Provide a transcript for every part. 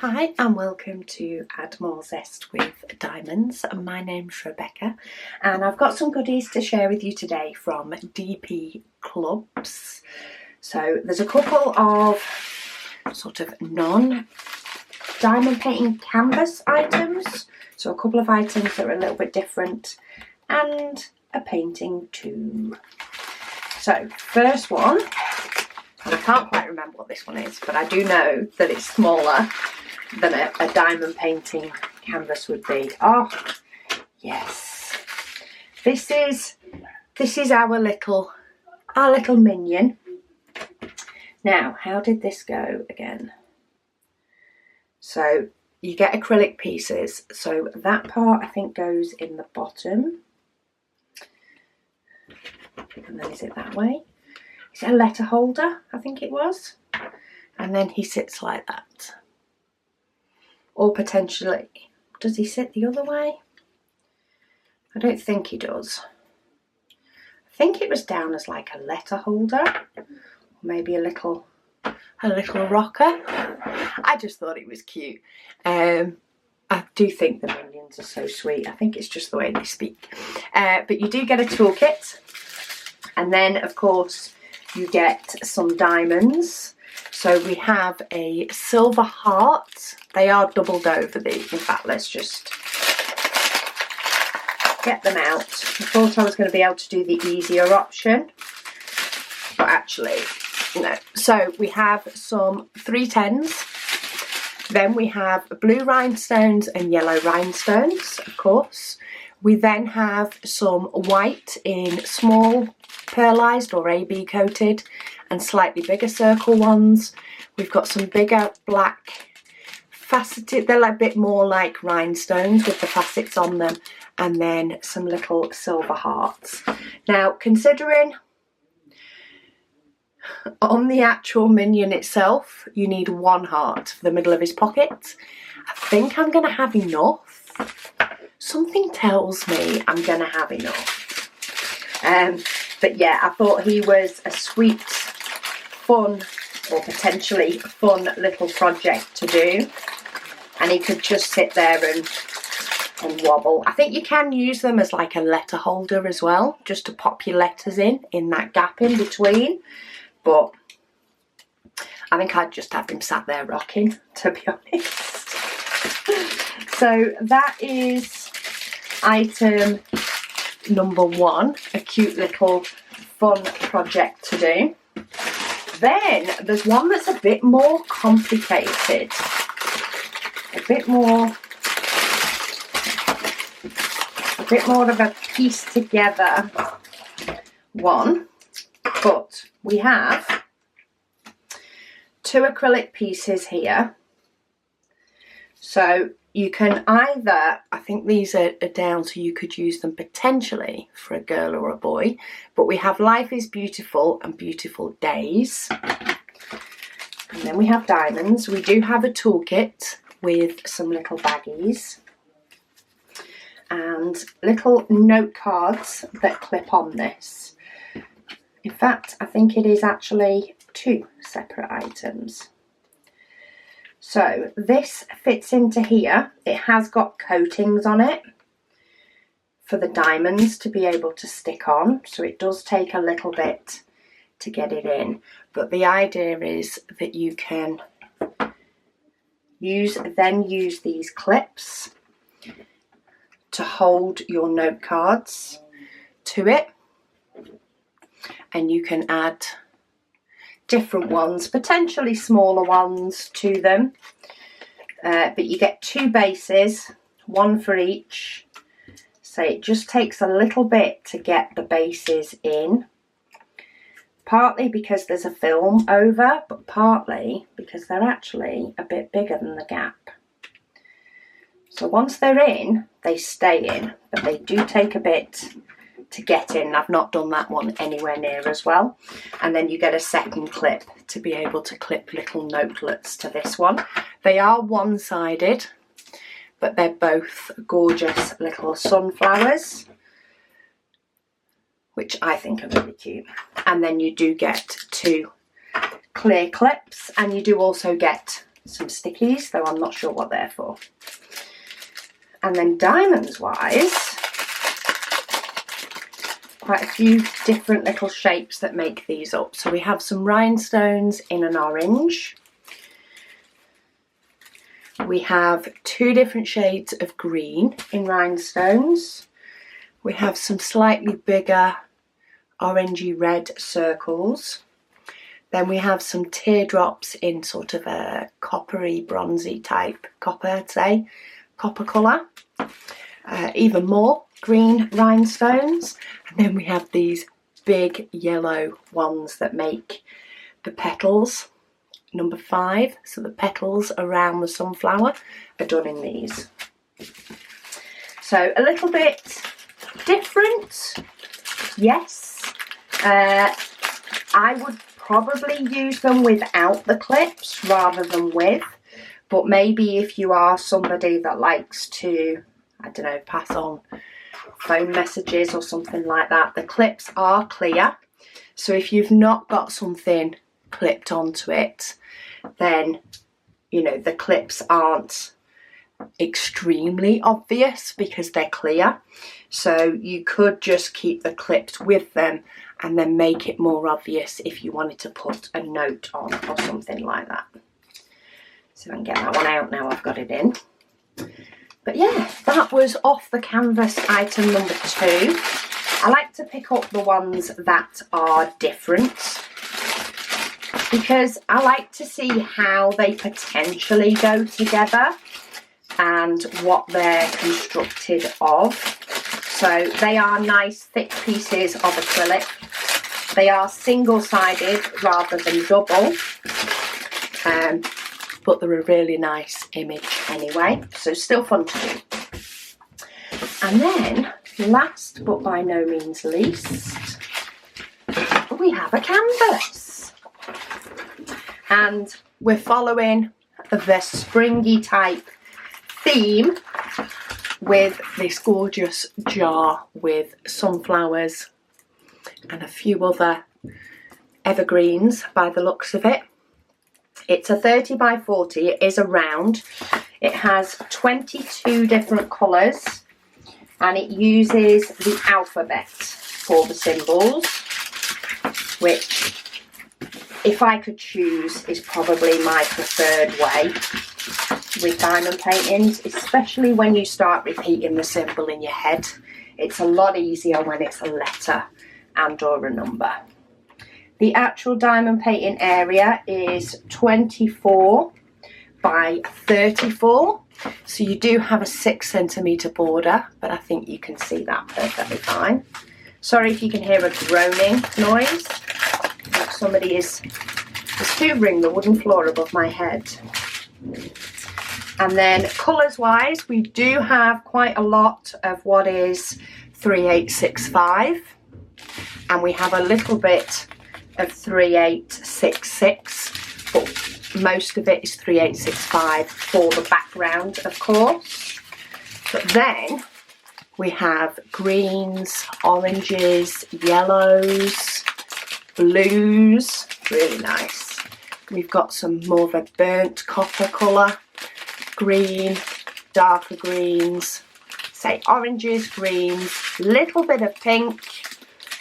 Hi and welcome to Add More Zest with Diamonds. My name's Rebecca and I've got some goodies to share with you today from DPClubs. So there's a couple of sort of non-diamond painting canvas items. So a couple of items that are a little bit different and a painting too. So first one, and I can't quite remember what this one is, but I do know that it's smaller than a diamond painting canvas would be. Oh yes, this is our little Minion. Now, how did this go again? So you get acrylic pieces, so that part I think goes in the bottom, and then is it that way? Is it a letter holder? I think it was. And then he sits like that. Or potentially, does he sit the other way? I don't think he does. I think it was down as like a letter holder, or maybe a little rocker. I just thought it was cute. I do think the Minions are so sweet. I think it's just the way they speak. But you do get a toolkit, and then of course you get some diamonds. So we have a silver heart. They are doubled over. In fact, let's just get them out. I thought I was going to be able to do the easier option, but actually, no. So we have some 310s. Then we have blue rhinestones and yellow rhinestones, of course. We then have some white in small pearlized or AB coated and slightly bigger circle ones. We've got some bigger black faceted, they're a bit more like rhinestones with the facets on them, and then some little silver hearts. Now, considering on the actual Minion itself you need one heart for the middle of his pocket, I think I'm going to have enough. Something tells me I'm going to have enough. But yeah, I thought he was a sweet, fun, or potentially fun little project to do. And he could just sit there and wobble. I think you can use them as like a letter holder as well, just to pop your letters in that gap in between. But I think I'd just have him sat there rocking, to be honest. So that is item number one, a cute little fun project to do. Then there's one that's a bit more complicated, a bit more of a piece together one, but we have two acrylic pieces here. So you can either, I think these are down so you could use them potentially for a girl or a boy, but we have Life is Beautiful and Beautiful Days. And then we have diamonds. We do have a toolkit with some little baggies and little note cards that clip on this. In fact, I think it is actually two separate items. So this fits into here. It has got coatings on it for the diamonds to be able to stick on. So it does take a little bit to get it in. But the idea is that you can use these clips to hold your note cards to it. And you can add different ones, potentially smaller ones to them, but you get two bases, one for each. So it just takes a little bit to get the bases in, partly because there's a film over, but partly because they're actually a bit bigger than the gap. So once they're in, they stay in, but they do take a bit to get in. I've not done that one anywhere near as well. And then you get a second clip to be able to clip little notelets to this one. They are one-sided, but they're both gorgeous little sunflowers, which I think are really cute. And then you do get two clear clips, and you do also get some stickies, though I'm not sure what they're for. And then diamonds wise, quite a few different little shapes that make these up. So we have some rhinestones in an orange. We have 2 different shades of green in rhinestones. We have some slightly bigger orangey red circles. Then we have some teardrops in sort of a coppery, bronzy type copper, I'd say, copper colour. Even more green rhinestones. And then we have these big yellow ones that make the petals. Number 5, so the petals around the sunflower are done in these. So a little bit different, yes. I would probably use them without the clips rather than with, but maybe if you are somebody that likes to, I don't know, pass on phone messages or something like that, the clips are clear. So if you've not got something clipped onto it, then, you know, the clips aren't extremely obvious because they're clear. So you could just keep the clips with them and then make it more obvious if you wanted to put a note on or something like that. So I can get that one out now I've got it in. But yeah, that was off the canvas item number 2. I like to pick up the ones that are different because I like to see how they potentially go together and what they're constructed of. So they are nice thick pieces of acrylic. They are single-sided rather than double, but they're a really nice image anyway, so still fun to do. And then, last but by no means least, we have a canvas. And we're following the springy type theme with this gorgeous jar with sunflowers and a few other evergreens by the looks of it. It's a 30 by 40, it is a round. It has 22 different colours and it uses the alphabet for the symbols, which, if I could choose, is probably my preferred way with diamond paintings, especially when you start repeating the symbol in your head. It's a lot easier when it's a letter and or a number. The actual diamond painting area is 24 by 34, so you do have a 6cm border, but I think you can see that perfectly fine. Sorry if you can hear a groaning noise, like somebody is hoovering the wooden floor above my head. And then colours wise, we do have quite a lot of what is 3865, and we have a little bit of 3866, but most of it is 3865 for the background, of course. But then we have greens, oranges, yellows, blues, really nice. We've got some more of a burnt copper colour, green, darker greens, say oranges, greens, little bit of pink,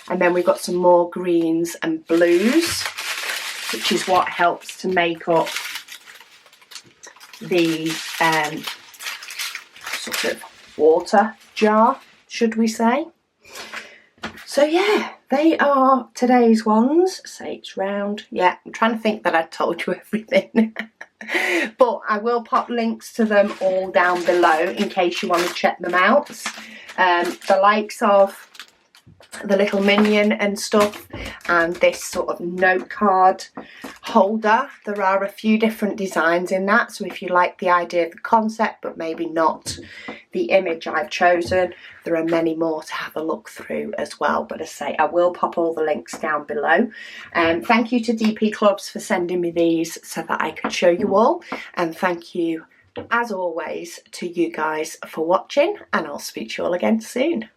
and then we've got some more greens and blues, which is what helps to make up the sort of water jar, should we say. So yeah, they are today's ones. Say it's round. Yeah, I'm trying to think that I told you everything. But I will pop links to them all down below in case you want to check them out. The likes of the little Minion and stuff, and this sort of note card holder. There are a few different designs in that, so if you like the idea of the concept but maybe not the image I've chosen, there are many more to have a look through as well. But as I say, I will pop all the links down below. Thank you to DPClubs for sending me these so that I could show you all, and thank you as always to you guys for watching, and I'll speak to you all again soon.